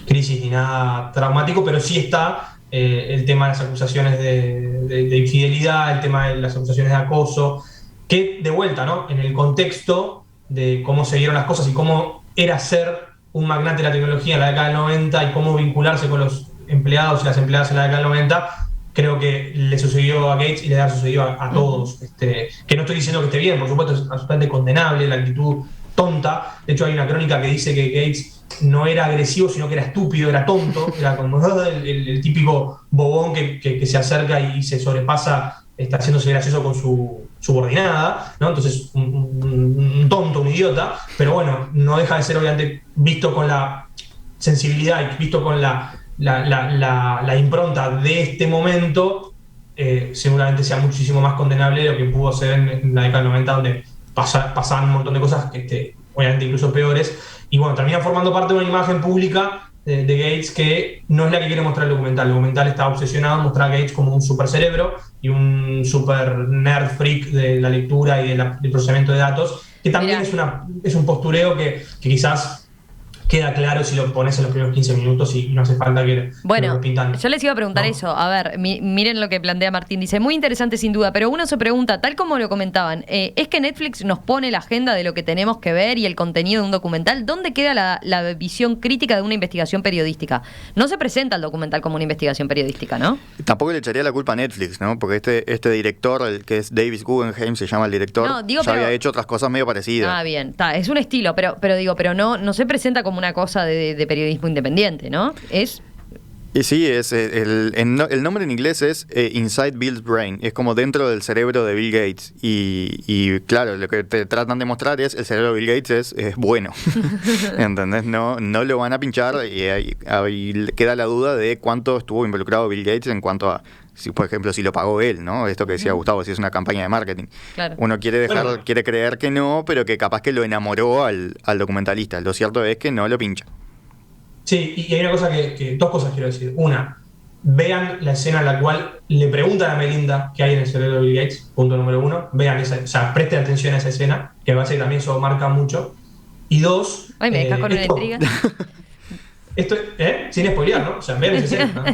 crisis ni nada traumático, pero sí está el tema de las acusaciones de infidelidad, el tema de las acusaciones de acoso, que de vuelta, ¿no? En el contexto de cómo se dieron las cosas y cómo era ser un magnate de la tecnología en la década del 90 y cómo vincularse con los empleados y las empleadas en la década del 90, creo que le sucedió a Gates y le ha sucedido a todos. Que no estoy diciendo que esté bien, por supuesto, es absolutamente condenable la actitud tonta. De hecho, hay una crónica que dice que Gates no era agresivo, sino que era estúpido, era tonto, era como el típico bobón que se acerca y se sobrepasa, está haciéndose gracioso con su subordinada, ¿no? Entonces, un tonto, un idiota, pero bueno, no deja de ser obviamente visto con la sensibilidad y visto con la impronta de este momento, seguramente sea muchísimo más condenable de lo que pudo ser en la década del 90, donde pasaban un montón de cosas obviamente incluso peores, y bueno, termina formando parte de una imagen pública de Gates que no es la que quiere mostrar el documental. El documental está obsesionado en mostrar a Gates como un super cerebro y un super nerd freak de la lectura y del procesamiento de datos, que también es un postureo que quizás queda claro si lo pones en los primeros 15 minutos y no hace falta que lo pintan. Yo les iba a preguntar eso. A ver, miren lo que plantea Martín. Dice, muy interesante sin duda, pero uno se pregunta, tal como lo comentaban, ¿es que Netflix nos pone la agenda de lo que tenemos que ver y el contenido de un documental? ¿Dónde queda la visión crítica de una investigación periodística? No se presenta el documental como una investigación periodística, ¿no? Tampoco le echaría la culpa a Netflix, ¿no? Porque este director, el que es David Guggenheim, se llama el director, había hecho otras cosas medio parecidas. Ah, bien, es un estilo, pero no se presenta como una cosa de periodismo independiente, ¿no? Y sí, el nombre en inglés es Inside Bill's Brain, es como dentro del cerebro de Bill Gates. Y claro, lo que te tratan de mostrar es el cerebro de Bill Gates es bueno. ¿Entendés? No lo van a pinchar y ahí queda la duda de cuánto estuvo involucrado Bill Gates en cuanto a, por ejemplo, si lo pagó él, ¿no? Esto que decía Gustavo, si es una campaña de marketing. Claro. Uno quiere creer que no, pero que capaz que lo enamoró al documentalista. Lo cierto es que no lo pincha. Sí, y hay una cosa dos cosas quiero decir. Una, vean la escena en la cual le preguntan a Melinda qué hay en el cerebro de Bill Gates, punto número 1. Vean esa, o sea, presten atención a esa escena, que me parece que también eso marca mucho. Y 2... Ay, me dejas con una intriga. Esto, sin spoilear, ¿no? O sea, vean esa escena, ¿no?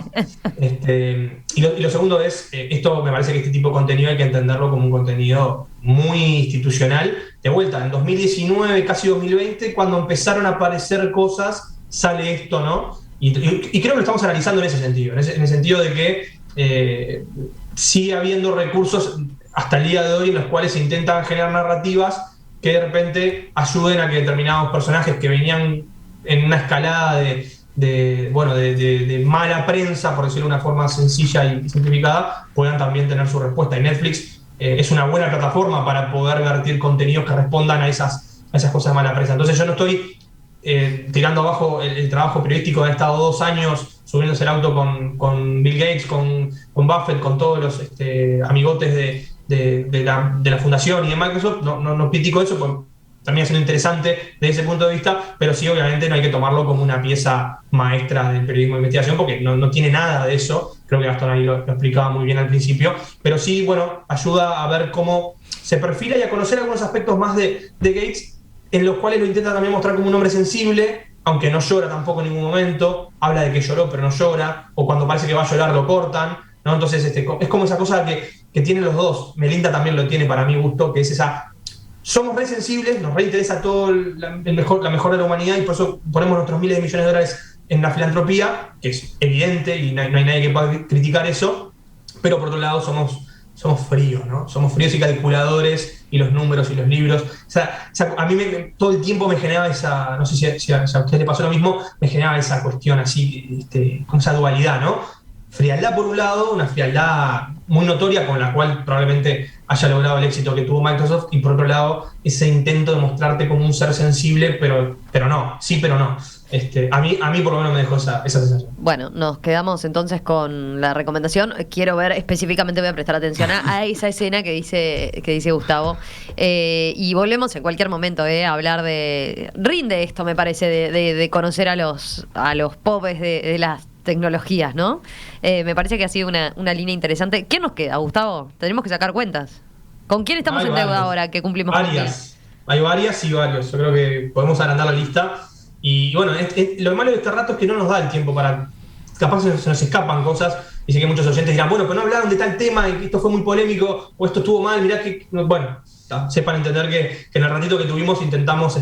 Y lo segundo es, esto me parece que este tipo de contenido hay que entenderlo como un contenido muy institucional. De vuelta, en 2019, casi 2020, cuando empezaron a aparecer cosas, sale esto, ¿no? Y creo que lo estamos analizando en ese sentido, en el sentido de que sigue habiendo recursos hasta el día de hoy en los cuales se intentan generar narrativas que de repente ayuden a que determinados personajes que venían en una escalada de mala prensa, por decirlo de una forma sencilla y simplificada, puedan también tener su respuesta. Y Netflix es una buena plataforma para poder vertir contenidos que respondan a esas cosas de mala prensa. Entonces yo no estoy tirando abajo el trabajo periodístico de haber estado 2 años subiéndose el auto con Bill Gates, con Buffett, con todos los amigotes de la fundación y de Microsoft. No critico eso, porque también es interesante desde ese punto de vista, pero sí, obviamente no hay que tomarlo como una pieza maestra del periodismo de investigación, porque no tiene nada de eso. Creo que Gastón ahí lo explicaba muy bien al principio, pero sí, bueno, ayuda a ver cómo se perfila y a conocer algunos aspectos más de Gates, en los cuales lo intenta también mostrar como un hombre sensible, aunque no llora tampoco en ningún momento. Habla de que lloró pero no llora, o cuando parece que va a llorar lo cortan, ¿no? Entonces es como esa cosa que tienen los dos. Melinda también lo tiene, para mi gusto, que es esa... Somos re sensibles, nos reinteresa todo la mejor de la humanidad, y por eso ponemos nuestros miles de millones de dólares en la filantropía, que es evidente y no hay nadie que pueda criticar eso, pero por otro lado somos fríos, ¿no? Somos fríos y calculadores, y los números y los libros. O sea, a mí todo el tiempo me generaba esa, no sé si a usted le pasó lo mismo, me generaba esa cuestión así, con esa dualidad, ¿no? Frialdad por un lado, una frialdad muy notoria con la cual probablemente haya logrado el éxito que tuvo Microsoft, y por otro lado ese intento de mostrarte como un ser sensible, pero no, sí, pero no. A mí por lo menos me dejó esa sensación. Bueno, nos quedamos entonces con la recomendación. Quiero ver específicamente, voy a prestar atención a esa escena que dice Gustavo. Y volvemos en cualquier momento a hablar de... Rinde esto, me parece, de conocer a los popes de las tecnologías, ¿no? Me parece que ha sido una línea interesante. ¿Qué nos queda, Gustavo? Tenemos que sacar cuentas. ¿Con quién estamos en deuda ahora que cumplimos? Hay varias y varios. Yo creo que podemos agrandar la lista. Y bueno, lo malo de este rato es que no nos da el tiempo para... Capaz se nos escapan cosas, y sé que muchos oyentes dirán, bueno, pero no hablaron de tal tema, y esto fue muy polémico, o esto estuvo mal, mirá que... Bueno, sepan entender que en el ratito que tuvimos intentamos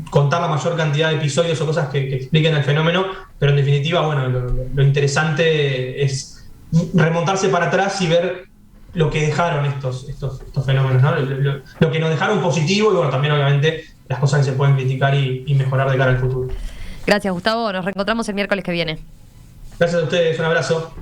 contar la mayor cantidad de episodios o cosas que expliquen el fenómeno, pero en definitiva, bueno, lo interesante es remontarse para atrás y ver lo que dejaron estos fenómenos, ¿no? Lo que nos dejaron positivo, y bueno, también obviamente las cosas que se pueden criticar y mejorar de cara al futuro. Gracias, Gustavo. Nos reencontramos el miércoles que viene. Gracias a ustedes. Un abrazo.